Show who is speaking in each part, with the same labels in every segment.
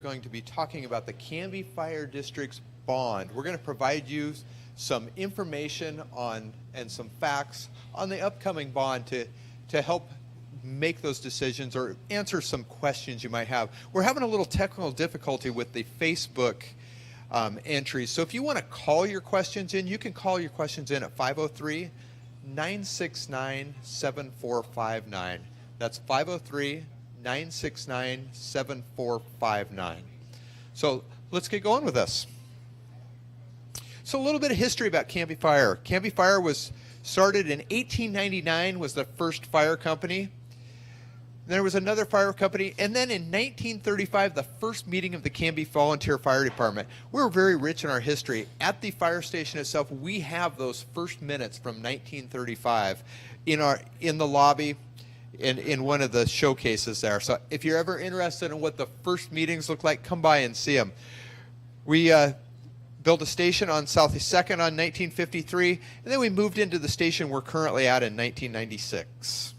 Speaker 1: Going to be talking about the Canby Fire District's bond. We're going to provide you some information on and some facts on the upcoming bond to help make those decisions or answer some questions you might have. We're having a little technical difficulty with the Facebook entries, so if you want to call your questions in, you can call your questions in at 503-969-7459. That's 503-969-7459. So let's get going with this. So a little bit of history about Canby Fire. Canby Fire was started in 1899, was the first fire company. There was another fire company, and then in 1935, the first meeting of the Canby Volunteer Fire Department. We're very rich in our history. At the fire station itself, we have those first minutes from 1935 in the lobby, in one of the showcases there. So if you're ever interested in what the first meetings look like, come by and see them. We built a station on Southeast 2nd on 1953, and then we moved into the station we're currently at in 1996.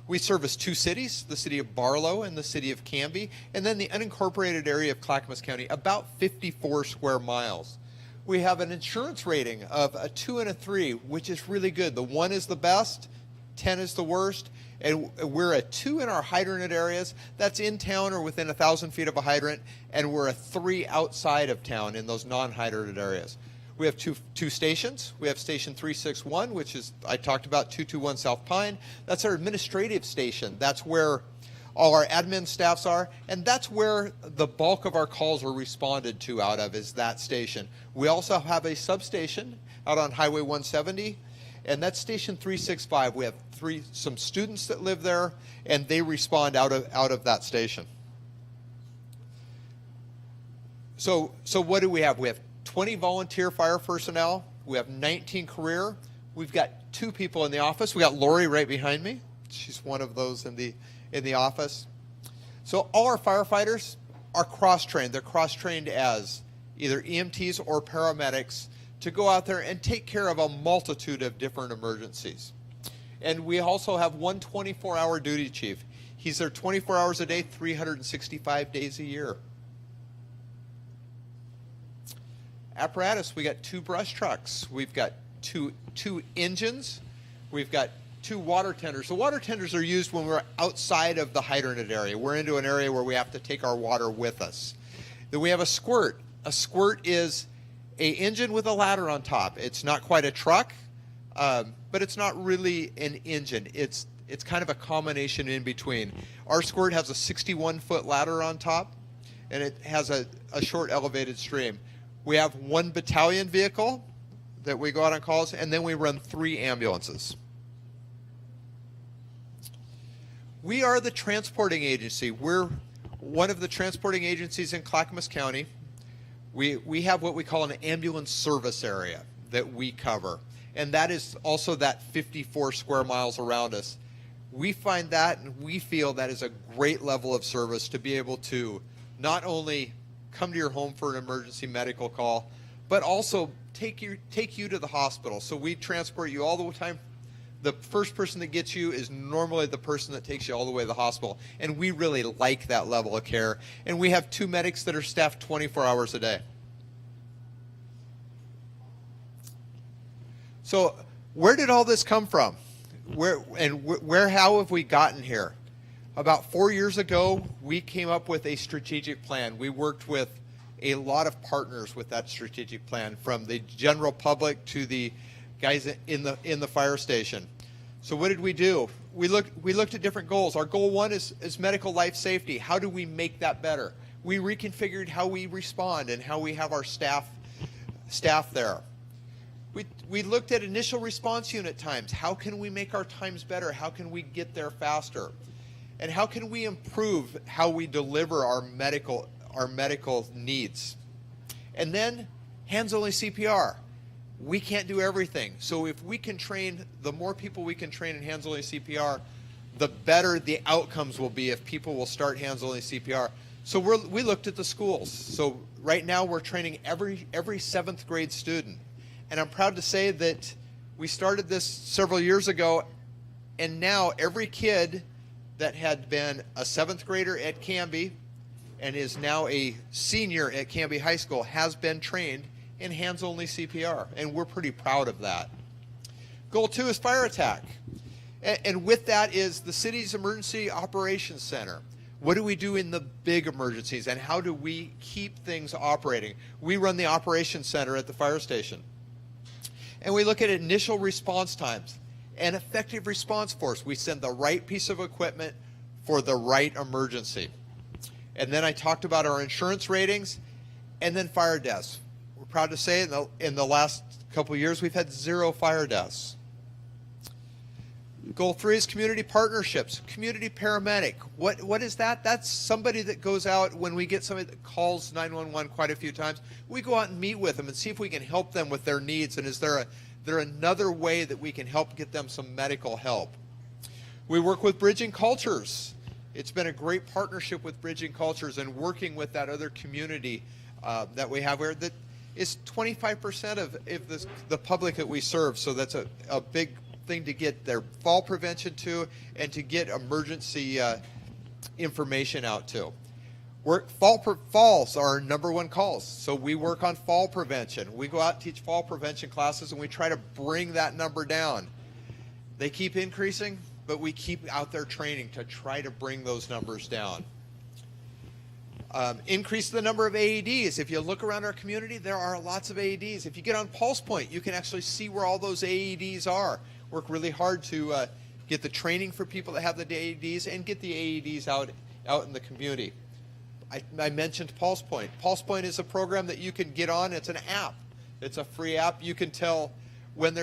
Speaker 1: We service two cities, the city of Barlow and the city of Canby, and then the unincorporated area of Clackamas County, about 54 square miles. We have an insurance rating of a 2 and a 3, which is really good. The 1 is the best, 10 is the worst, and we're a 2 in our hydrant areas. That's in town or within 1,000 feet of a hydrant, and we're a 3 outside of town in those non-hydrated areas. We have two stations. We have station 361, which is, I talked about, 221 South Pine. That's our administrative station. That's where all our admin staffs are, and that's where the bulk of our calls are responded to out of, is that station. We also have a substation out on Highway 170, and that's station 365. We have some students that live there, and they respond out of that station. So what do we have? We have 20 volunteer fire personnel. We have 19 career. We've got 2 people in the office. We got Lori right behind me. She's one of those in the office. So all our firefighters are cross-trained. They're cross-trained as either EMTs or paramedics to go out there and take care of a multitude of different emergencies. And we also have one 24-hour duty chief. He's there 24 hours a day, 365 days a year. Apparatus, we got 2 brush trucks. We've got two engines. We've got 2 water tenders. The water tenders are used when we're outside of the hydranted area. We're into an area where we have to take our water with us. Then we have a squirt. A squirt is an engine with a ladder on top. It's not quite a truck, but it's not really an engine. It's kind of a combination in between. Our squirt has a 61-foot ladder on top, and it has a short elevated stream. We have 1 battalion vehicle that we go out on calls, and then we run 3 ambulances. We are the transporting agency. We're one of the transporting agencies in Clackamas County. We have what we call an ambulance service area that we cover, and that is also that 54 square miles around us. We find that, and we feel that is a great level of service to be able to not only come to your home for an emergency medical call, but also take you to the hospital. So we transport you all the time. The first person that gets you is normally the person that takes you all the way to the hospital, and we really like that level of care. And we have 2 medics that are staffed 24 hours a day. So where did all this come from? How have we gotten here? About 4 years ago, we came up with a strategic plan. We worked with a lot of partners with that strategic plan, from the general public to the guys in the fire station. So what did we do? We looked at different goals. Our goal 1 is medical life safety. How do we make that better? We reconfigured how we respond and how we have our staff there. We looked at initial response unit times. How can we make our times better? How can we get there faster? And how can we improve how we deliver our medical needs? And then hands-only CPR. We can't do everything. So if we can train, the more people we can train in hands-only CPR, the better the outcomes will be if people will start hands-only CPR. So we looked at the schools. So right now we're training every 7th grade student. And I'm proud to say that we started this several years ago, and now every kid that had been a 7th grader at Canby and is now a senior at Canby High School, has been trained in hands-only CPR, and we're pretty proud of that. Goal 2 is fire attack. And with that is the city's Emergency Operations Center. What do we do in the big emergencies, and how do we keep things operating? We run the Operations Center at the fire station. And we look at initial response times and effective response force. We send the right piece of equipment for the right emergency. And then I talked about our insurance ratings, and then fire deaths. We're proud to say in the last couple of years we've had 0 fire deaths. Goal 3 is community partnerships. Community paramedic. What is that? That's somebody that goes out when we get somebody that calls 911 quite a few times. We go out and meet with them and see if we can help them with their needs, and is there another way that we can help get them some medical help. We work with Bridging Cultures. It's been a great partnership with Bridging Cultures and working with that other community that we have here that is 25% of the public that we serve. So that's a big thing to get their fall prevention to, and to get emergency information out to. Falls are our #1 calls, so we work on fall prevention. We go out and teach fall prevention classes, and we try to bring that number down. They keep increasing, but we keep out there training to try to bring those numbers down. Increase the number of AEDs. If you look around our community, there are lots of AEDs. If you get on Pulse Point, you can actually see where all those AEDs are. Work really hard to get the training for people that have the AEDs and get the AEDs out in the community. I mentioned Pulse Point. Pulse Point is a program that you can get on. It's an app. It's a free app. You can tell when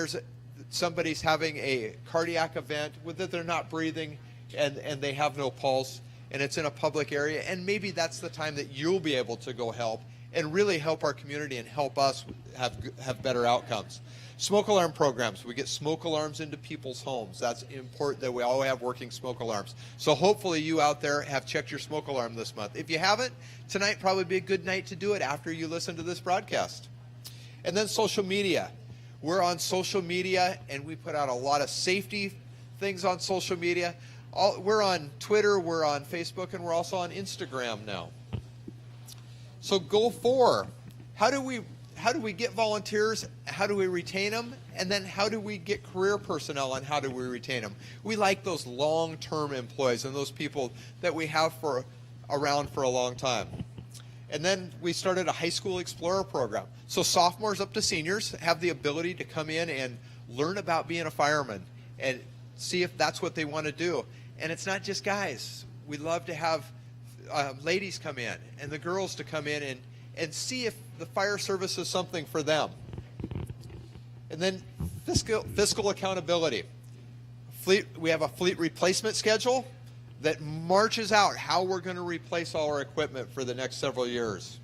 Speaker 1: somebody's having a cardiac event, whether they're not breathing and they have no pulse, and it's in a public area, and maybe that's the time that you'll be able to go help and really help our community and help us have better outcomes. Smoke alarm programs. We get smoke alarms into people's homes. That's important that we all have working smoke alarms. So hopefully you out there have checked your smoke alarm this month. If you haven't, tonight probably be a good night to do it after you listen to this broadcast. And then social media. We're on social media, and we put out a lot of safety things on social media. We're on Twitter, we're on Facebook, and we're also on Instagram now. So goal 4, how do we get volunteers? How do we retain them? And then how do we get career personnel, and how do we retain them? We like those long-term employees and those people that we have around for a long time. And then we started a high school explorer program. So sophomores up to seniors have the ability to come in and learn about being a fireman and see if that's what they want to do. And it's not just guys. We love to have ladies come in and the girls to come in and see if the fire service is something for them. And then fiscal accountability. We have a fleet replacement schedule that marches out how we're going to replace all our equipment for the next several years.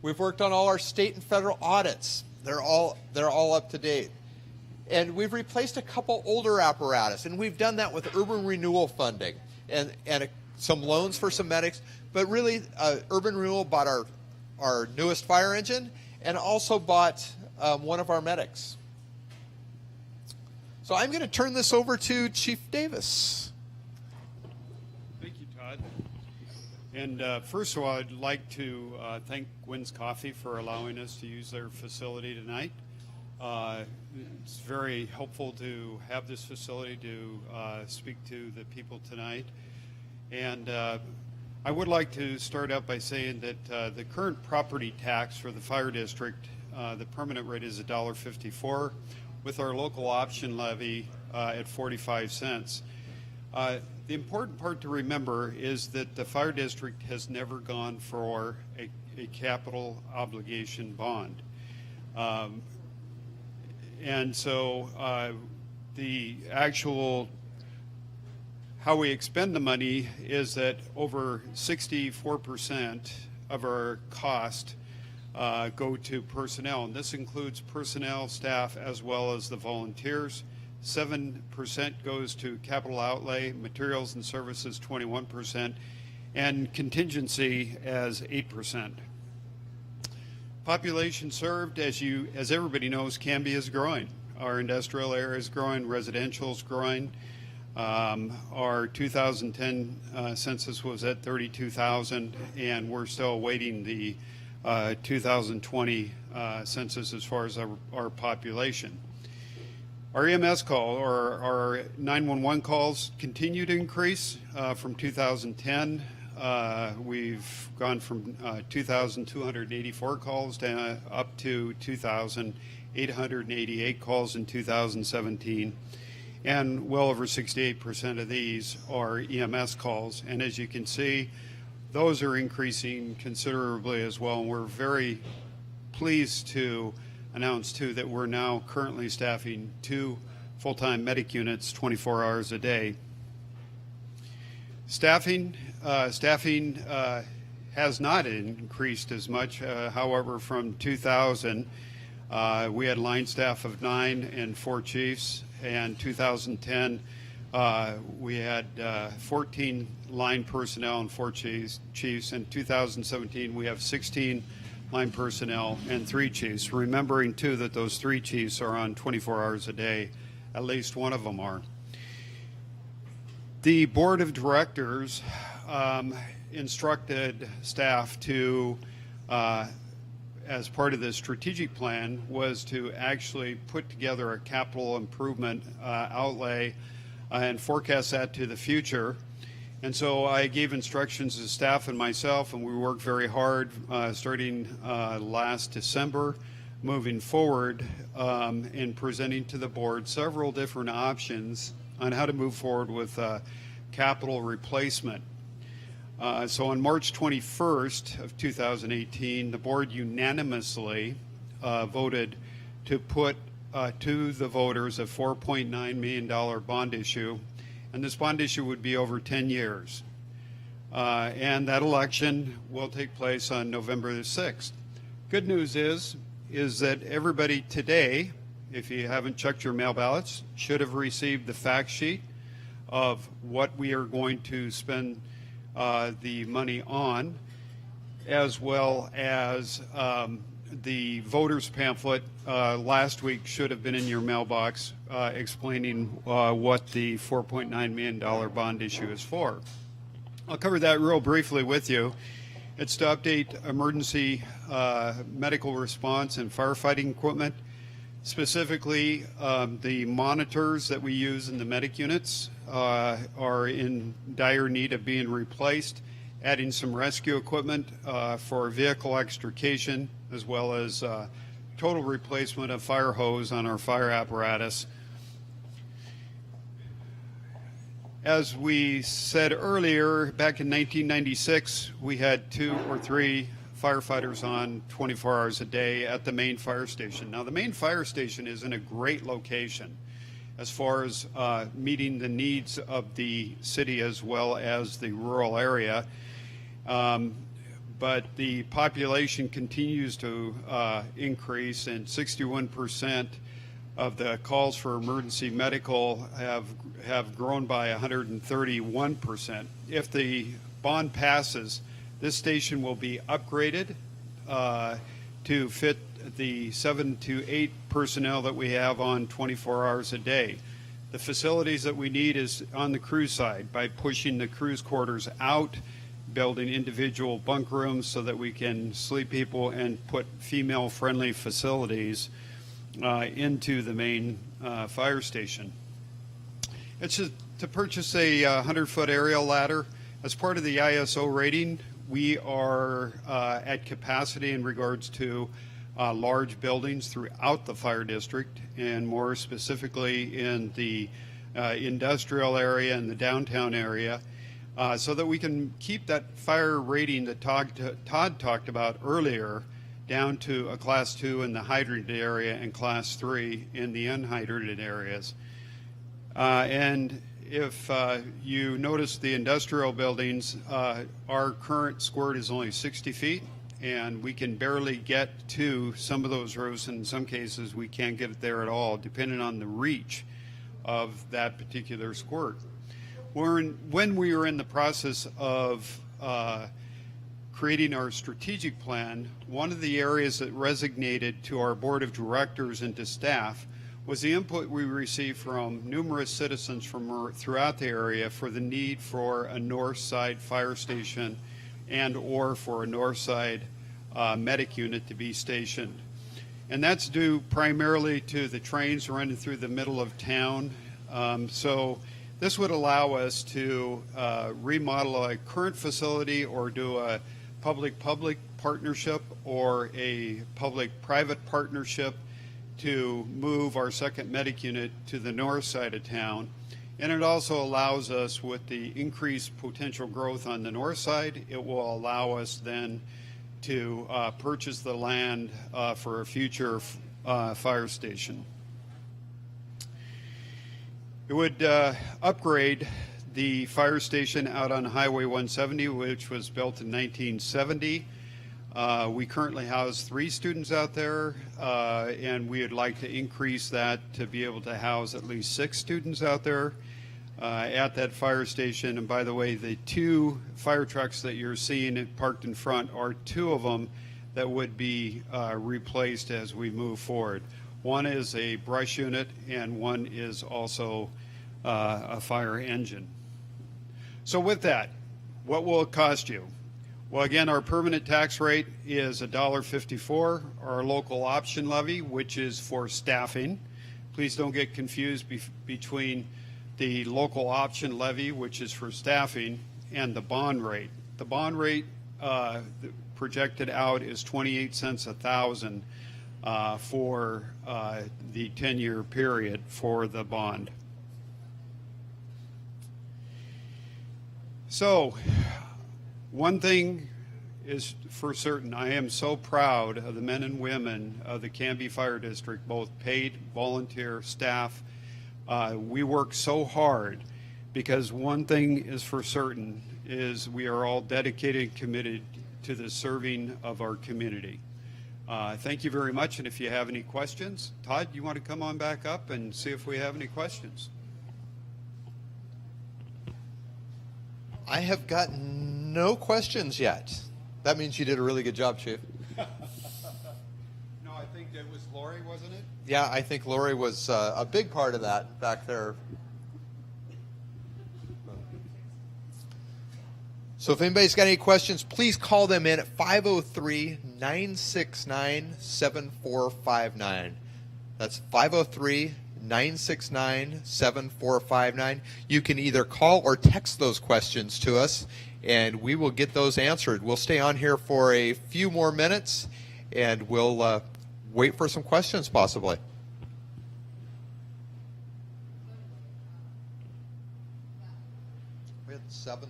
Speaker 1: We've worked on all our state and federal audits. They're all up to date. And we've replaced a couple older apparatus, and we've done that with urban renewal funding and some loans for some medics. But really, urban renewal bought our newest fire engine and also bought one of our medics. So I'm going to turn this over to Chief Davis.
Speaker 2: Thank you, Todd. And first of all, I'd like to thank Gwynns Coffee for allowing us to use their facility tonight. It's very helpful to have this facility to speak to the people tonight. And I would like to start out by saying that the current property tax for the fire district, the permanent rate is $1.54, with our local option levy at 45 cents. The important part to remember is that the fire district has never gone for a capital obligation bond. And so the actual how we expend the money is that over 64% of our cost go to personnel, and this includes personnel, staff, as well as the volunteers. 7% goes to capital outlay, materials and services 21%, and contingency as 8%. Population served, as everybody knows, Canby is growing. Our industrial area is growing, residential is growing. Our 2010 census was at 32,000, and we're still awaiting the 2020 census as far as our population. Our EMS call, or our 911 calls, continue to increase from 2010. We've gone from 2,284 calls to up to 2,888 calls in 2017. And well over 68% of these are EMS calls. And as you can see, those are increasing considerably as well. And we're very pleased to announce, too, that we're now currently staffing 2 full-time medic units 24 hours a day. Staffing has not increased as much. However, from 2000, we had line staff of 9 and 4 chiefs. And 2010, we had 14 line personnel and 4 chiefs. In 2017, we have 16 line personnel and 3 chiefs. Remembering, too, that those 3 chiefs are on 24 hours a day. At least one of them are. The board of directors instructed staff to, as part of the strategic plan, was to actually put together a capital improvement outlay and forecast that to the future. And so I gave instructions to staff and myself, and we worked very hard starting last December, moving forward in presenting to the board several different options on how to move forward with capital replacement. So on March 21st of 2018, the board unanimously voted to put to the voters a $4.9 million bond issue, and this bond issue would be over 10 years. And that election will take place on November the 6th. Good news is that everybody today, if you haven't checked your mail ballots, should have received the fact sheet of what we are going to spend the money on, as well as the voters pamphlet last week should have been in your mailbox explaining what the $4.9 million bond issue is for. I'll cover that real briefly with you. It's to update emergency medical response and firefighting equipment. Specifically, the monitors that we use in the medic units are in dire need of being replaced, adding some rescue equipment for vehicle extrication, as well as total replacement of fire hose on our fire apparatus. As we said earlier, back in 1996, we had 2 or 3 firefighters on 24 hours a day at the main fire station. Now, the main fire station is in a great location as far as meeting the needs of the city as well as the rural area. But the population continues to increase, and 61% of the calls for emergency medical have grown by 131%. If the bond passes, this station will be upgraded to fit the 7 to 8 personnel that we have on 24 hours a day. The facilities that we need is on the crew side by pushing the crew's quarters out, building individual bunk rooms so that we can sleep people, and put female-friendly facilities into the main fire station. It's to purchase a 100-foot aerial ladder. As part of the ISO rating, we are at capacity in regards to large buildings throughout the fire district, and more specifically in the industrial area and the downtown area, so that we can keep that fire rating that Todd talked about earlier down to a Class 2 in the hydrated area and Class 3 in the unhydrated areas. And if you notice the industrial buildings, our current squirt is only 60 feet, and we can barely get to some of those roofs, and in some cases we can't get it there at all, depending on the reach of that particular squirt. When we were in the process of creating our strategic plan, one of the areas that resonated to our board of directors and to staff was the input we received from numerous citizens from throughout the area for the need for a north side fire station and or for a north side medic unit to be stationed. And that's due primarily to the trains running through the middle of town. So this would allow us to remodel a current facility or do a public-public partnership or a public-private partnership to move our second medic unit to the north side of town. And it also allows us, with the increased potential growth on the north side, it will allow us then to purchase the land for a future fire station. It would upgrade the fire station out on Highway 170, which was built in 1970. We currently house 3 students out there, and we would like to increase that to be able to house at least 6 students out there at that fire station. And by the way, the 2 fire trucks that you're seeing parked in front are 2 of them that would be replaced as we move forward. One is a brush unit, and one is also a fire engine. So with that, what will it cost you? Well, again, our permanent tax rate is $1.54. Our local option levy, which is for staffing. Please don't get confused between the local option levy, which is for staffing, and the bond rate. The bond rate projected out is 28 cents a thousand for the 10-year period for the bond. So, one thing is for certain, I am so proud of the men and women of the Canby Fire District, both paid, volunteer, staff. We work so hard because one thing is for certain is we are all dedicated and committed to the serving of our community. Thank you very much, and if you have any questions, Todd, you want to come on back up and see if we have any questions?
Speaker 1: I have got no questions yet. That means you did a really good job, Chief.
Speaker 2: No, I think it was Lori, wasn't it?
Speaker 1: Yeah, I think Lori was a big part of that back there. So if anybody's got any questions, please call them in at 503-969-7459. That's 503-969-7459. You can either call or text those questions to us, and we will get those answered. We'll stay on here for a few more minutes, and we'll wait for some questions possibly. We had 7.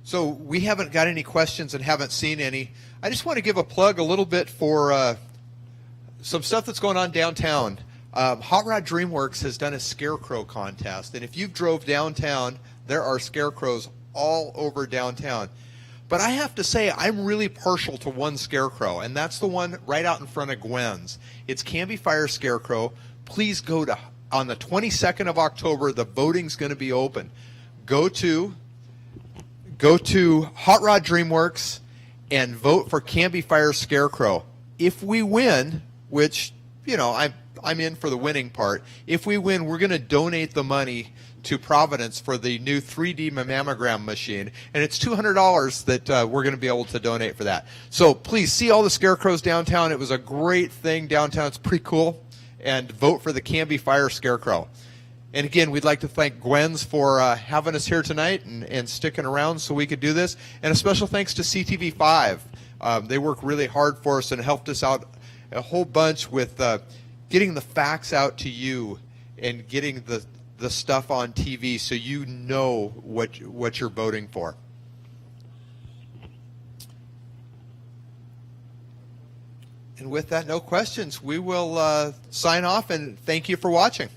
Speaker 1: So we haven't got any questions and haven't seen any. I just want to give a plug a little bit for some stuff that's going on downtown. Hot Rod DreamWorks has done a scarecrow contest, and if you've drove downtown, there are scarecrows all over downtown. But I have to say, I'm really partial to one scarecrow, and that's the one right out in front of Gwynns. It's Canby Fire Scarecrow. Please go to, on the 22nd of October, the voting's going to be open. Go to Hot Rod DreamWorks and vote for Canby Fire Scarecrow. If we win, which, you know, I'm in for the winning part. If we win, we're going to donate the money to Providence for the new 3D mammogram machine, and it's $200 that we're going to be able to donate for that. So please see all the scarecrows downtown. It was a great thing downtown. It's pretty cool, and vote for the Canby Fire Scarecrow. And again, we'd like to thank Gwynns for having us here tonight and sticking around so we could do this. And a special thanks to CTV5. They work really hard for us and helped us out a whole bunch with getting the facts out to you and getting the stuff on TV so you know what you're voting for. And with that, no questions. We will sign off and thank you for watching.